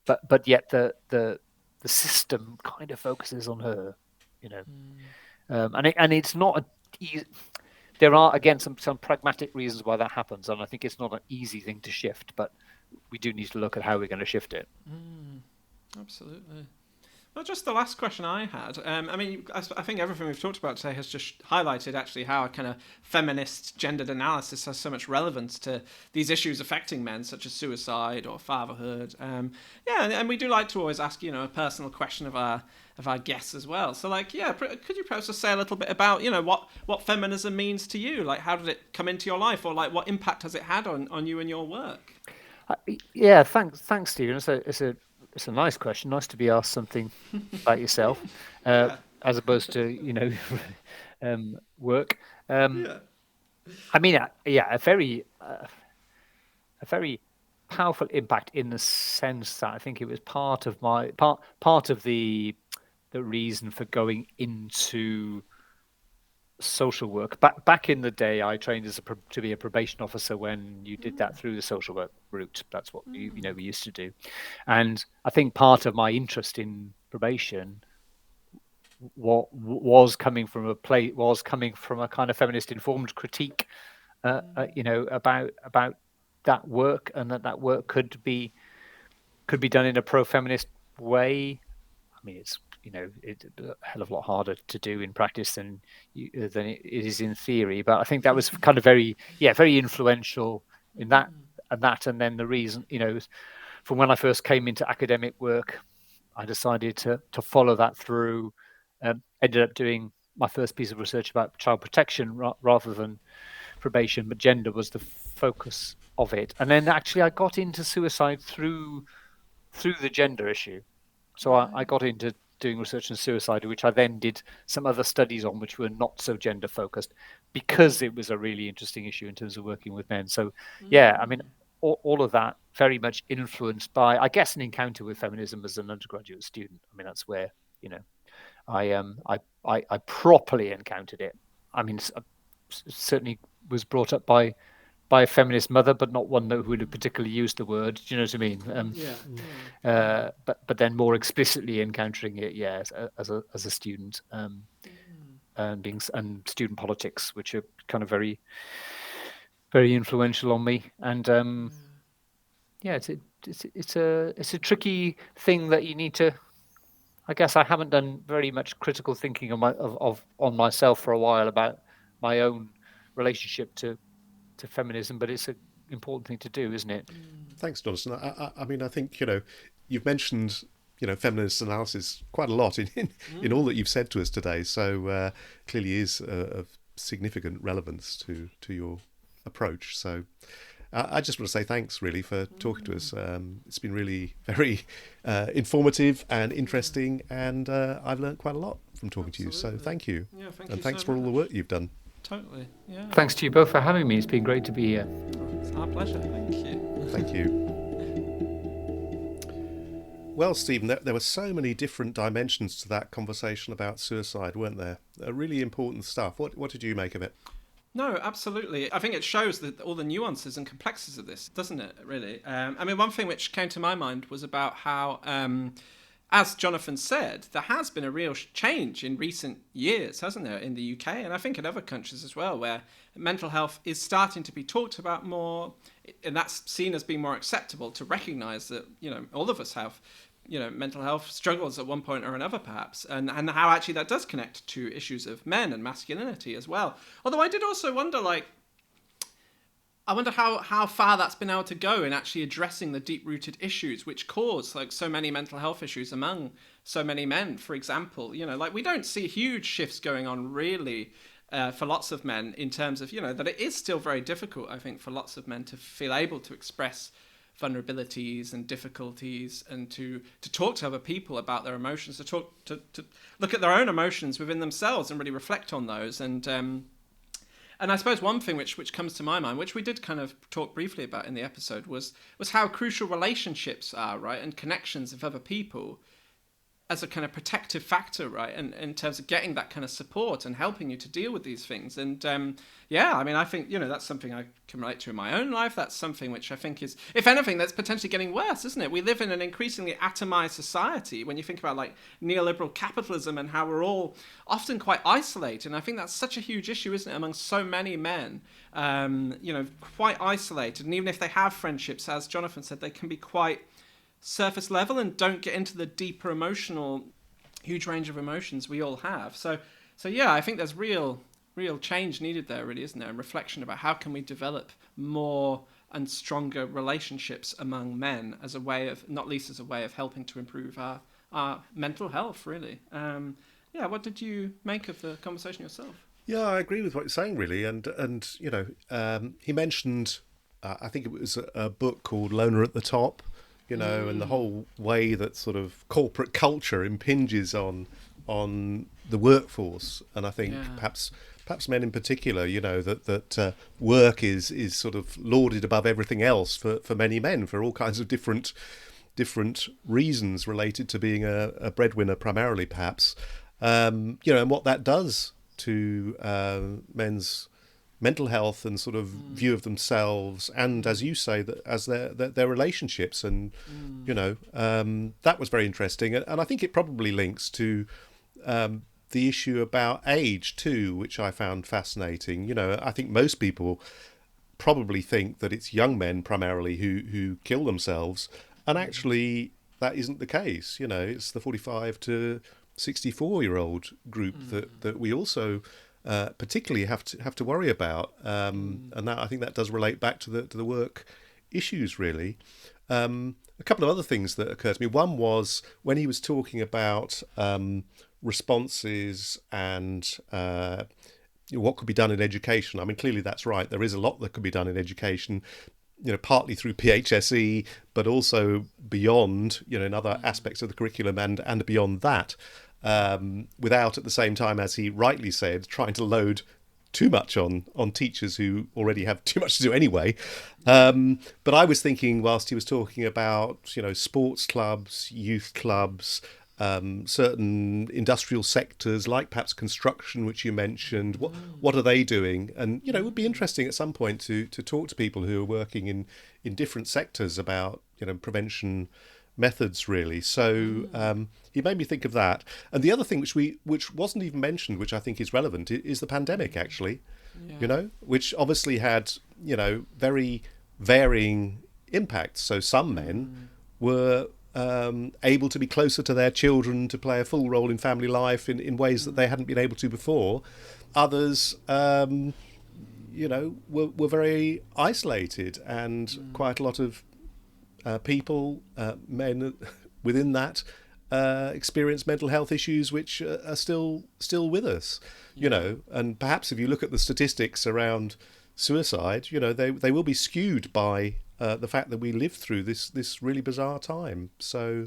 but yet the system kind of focuses on her, and it's not there are, again, some pragmatic reasons why that happens, and I think it's not an easy thing to shift, but we do need to look at how we're going to shift it. Absolutely. Well, just the last question I had. I mean, I think everything we've talked about today has just highlighted actually how a kind of feminist gendered analysis has so much relevance to these issues affecting men, such as suicide or fatherhood. And we do like to always ask, a personal question of our guests as well. So, could you perhaps just say a little bit about, what feminism means to you? Like, how did it come into your life, or what impact has it had on you and your work? Thanks, Stephen. It's a nice question. Nice to be asked something about yourself, as opposed to work. I mean, a very powerful impact in the sense that I think it was part of the reason for going into social work. Back in the day, I trained to be a probation officer when you did that through the social work route. That's what we used to do, and I think part of my interest in probation was coming from a kind of feminist informed critique, about that work, and that work could be done in a pro-feminist way. I mean, it's a hell of a lot harder to do in practice than it is in theory. But I think that was kind of very influential in that, and then the reason, from when I first came into academic work, I decided to follow that through. Ended up doing my first piece of research about child protection rather than probation, but gender was the focus of it. And then actually I got into suicide through the gender issue. So I got into doing research on suicide, which I then did some other studies on, which were not so gender focused, because it was a really interesting issue in terms of working with men. So I mean, all of that very much influenced by, I guess, an encounter with feminism as an undergraduate student. I mean, that's where I properly encountered it. I mean, certainly was brought up by a feminist mother, but not one who would have particularly used the word. Do you know what I mean? But then more explicitly encountering it, as a student, and student politics, which are kind of very, very influential on me. And it's a tricky thing that you need to. I guess I haven't done very much critical thinking on myself for a while about my own relationship to feminism, but it's an important thing to do, isn't it? Thanks, Jonathan. I mean, I think you've mentioned feminist analysis quite a lot in all that you've said to us today. So clearly is of significant relevance to your approach. So I just want to say thanks, really, for talking to us. It's been really very informative and interesting, and I've learned quite a lot from talking to you. So thank you. Yeah, thanks for all the work you've done. Totally. Yeah. Thanks to you both for having me. It's been great to be here. It's our pleasure. Thank you. Thank you. Well, Stephen, there were so many different dimensions to that conversation about suicide, weren't there? Really important stuff. What did you make of it? No, absolutely. I think it shows that all the nuances and complexities of this, doesn't it, really? I mean, one thing which came to my mind was about how, as Jonathan said, there has been a real change in recent years, hasn't there, in the UK, and I think in other countries as well, where mental health is starting to be talked about more, and that's seen as being more acceptable, to recognise that, all of us have mental health struggles at one point or another, perhaps, and how actually that does connect to issues of men and masculinity as well. Although I did also wonder, I wonder how far that's been able to go in actually addressing the deep-rooted issues which cause so many mental health issues among so many men, for example. We don't see huge shifts going on really for lots of men in terms of, that it is still very difficult, I think, for lots of men to feel able to express vulnerabilities and difficulties, and to talk to other people about their emotions, to look at their own emotions within themselves and really reflect on those. And I suppose one thing which comes to my mind, which we did kind of talk briefly about in the episode, was how crucial relationships are, right, and connections with other people as a kind of protective factor, right, and in terms of getting that kind of support and helping you to deal with these things. And I mean, I think that's something I can relate to in my own life. That's something which I think is, if anything, that's potentially getting worse, isn't it? We live in an increasingly atomized society when you think about neoliberal capitalism and how we're all often quite isolated. And I think that's such a huge issue, isn't it, among so many men, quite isolated. And even if they have friendships, as Jonathan said, they can be quite surface level and don't get into the deeper emotional, huge range of emotions we all have. So yeah, I think there's real change needed there, really, isn't there? And reflection about how can we develop more and stronger relationships among men as a way of, not least as a way of helping to improve our mental health, really. What did you make of the conversation yourself? Yeah, I agree with what you're saying, really. And he mentioned, I think it was a book called Loner at the Top, and the whole way that sort of corporate culture impinges on the workforce. And I think perhaps men in particular, that work is sort of lauded above everything else for many men, for all kinds of different reasons related to being a breadwinner primarily, perhaps. And what that does to men's mental health and sort of view of themselves, and as you say, that as their relationships, and that was very interesting, and I think it probably links to the issue about age too, which I found fascinating. I think most people probably think that it's young men primarily who kill themselves, and actually that isn't the case. It's the 45 to 64-year-old group that we also particularly have to worry about, and that, I think that does relate back to the work issues, really. A couple of other things that occurred to me. One was when he was talking about responses and what could be done in education. I mean, clearly that's right. There is a lot that could be done in education, partly through PHSE, but also beyond, in other aspects of the curriculum and beyond that. Without, at the same time, as he rightly said, trying to load too much on teachers who already have too much to do anyway. But I was thinking, whilst he was talking about, sports clubs, youth clubs, certain industrial sectors, like perhaps construction, which you mentioned, what are they doing? And, it would be interesting at some point to talk to people who are working in different sectors about, prevention methods, really. So he made me think of that. And the other thing which wasn't even mentioned, which I think is relevant, is the pandemic, actually. Which obviously had very varying impacts. So some men were able to be closer to their children, to play a full role in family life in ways that they hadn't been able to before. Others were very isolated, and quite a lot of people, men within that, experience mental health issues which are still with us, and perhaps if you look at the statistics around suicide, they will be skewed by the fact that we lived through this really bizarre time. So,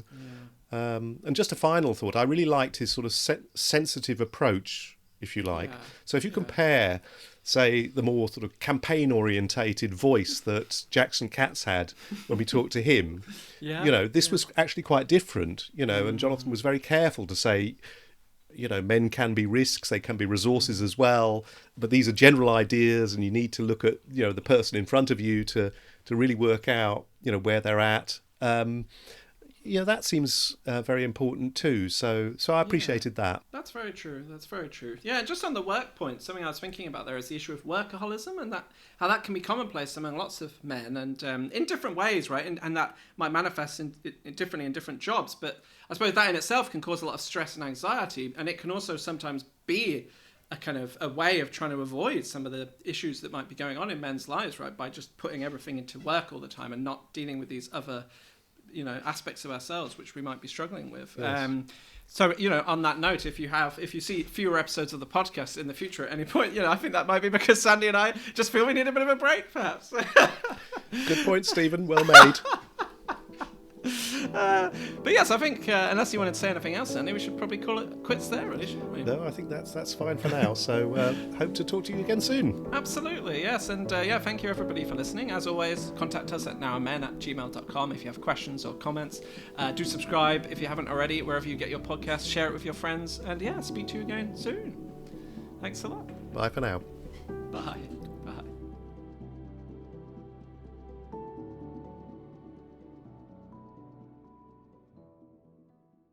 and just a final thought, I really liked his sort of sensitive approach, if you like. So if you compare, say, the more sort of campaign-orientated voice that Jackson Katz had when we talked to him, this was actually quite different, and Jonathan was very careful to say, men can be risks, they can be resources as well, but these are general ideas, and you need to look at the person in front of you to really work out where they're at. That seems very important too. So I appreciated that. That's very true. Yeah, just on the work point, something I was thinking about there is the issue of workaholism, and how that can be commonplace among lots of men, and in different ways, right? And that might manifest differently in different jobs. But I suppose that in itself can cause a lot of stress and anxiety, and it can also sometimes be a kind of a way of trying to avoid some of the issues that might be going on in men's lives, right? By just putting everything into work all the time and not dealing with these other aspects of ourselves which we might be struggling with. Yes. So on that note, if you see fewer episodes of the podcast in the future at any point, I think that might be because Sandy and I just feel we need a bit of a break, perhaps. Good point, Stephen. Well made. But yes, I think unless you wanted to say anything else, Sandy, we should probably call it quits there, really, shouldn't we? No, I think that's fine for now. So hope to talk to you again soon. Absolutely, yes. And thank you everybody for listening. As always, contact us at nowandmen@gmail.com if you have questions or comments. Do subscribe if you haven't already, wherever you get your podcast. Share it with your friends. And speak to you again soon. Thanks a lot. Bye for now. Bye.